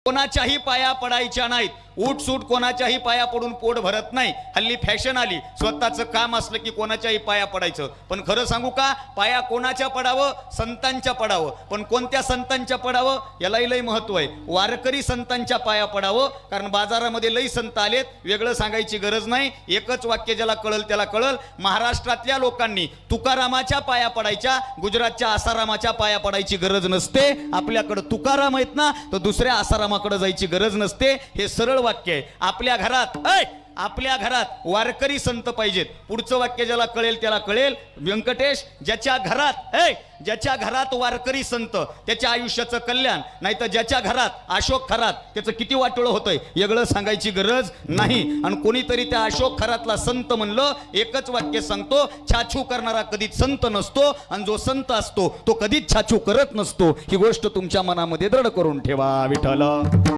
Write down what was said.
कोणाच्याही पाया पडायच्या नाहीत। उठसूट कोणाच्याही पाया पडून पोट भरत नाही। हल्ली फॅशन आली, स्वतःचं काम असलं की कोणाच्याही पाया पडायचं। पण खरं सांगू का, पाया कोणाच्या पडावं? संतांच्या पडावं। पण कोणत्या संतांच्या पडावं यालाही लई महत्व आहे। वारकरी संतांच्या पाया पडावं, कारण बाजारामध्ये लई संत आलेत, वेगळं सांगायची गरज नाही। एकच वाक्य ज्याला कळल त्याला कळल। महाराष्ट्रातल्या लोकांनी तुकारामाच्या पाया पडायच्या, गुजरातच्या आसारामाच्या पाया पडायची गरज नसते। आपल्याकडे तुकाराम आहेत ना, तर दुसऱ्या आसारामाकडे जायची गरज नसते। हे सरळ वाक्य आहे। आपल्या घरात वारकरी संत पाहिजेत। पुढचं वाक्य ज्याला कळेल त्याला कळेल। व्यंकटेश, ज्याच्या घरात वारकरी संत, त्याच्या आयुष्याचं कल्याण। नाही तर ज्याच्या घरात अशोक खरात, त्याचं किती वाटोळं होतंय वेगळं सांगायची गरज नाही। आणि कोणीतरी त्या अशोक खरातला संत म्हणलं, एकच वाक्य सांगतो, छाछू करणारा कधीच संत नसतो, आणि जो संत असतो तो कधीच छाछू करत नसतो। ही गोष्ट तुमच्या मनामध्ये दृढ करून ठेवा। विठ्ठल।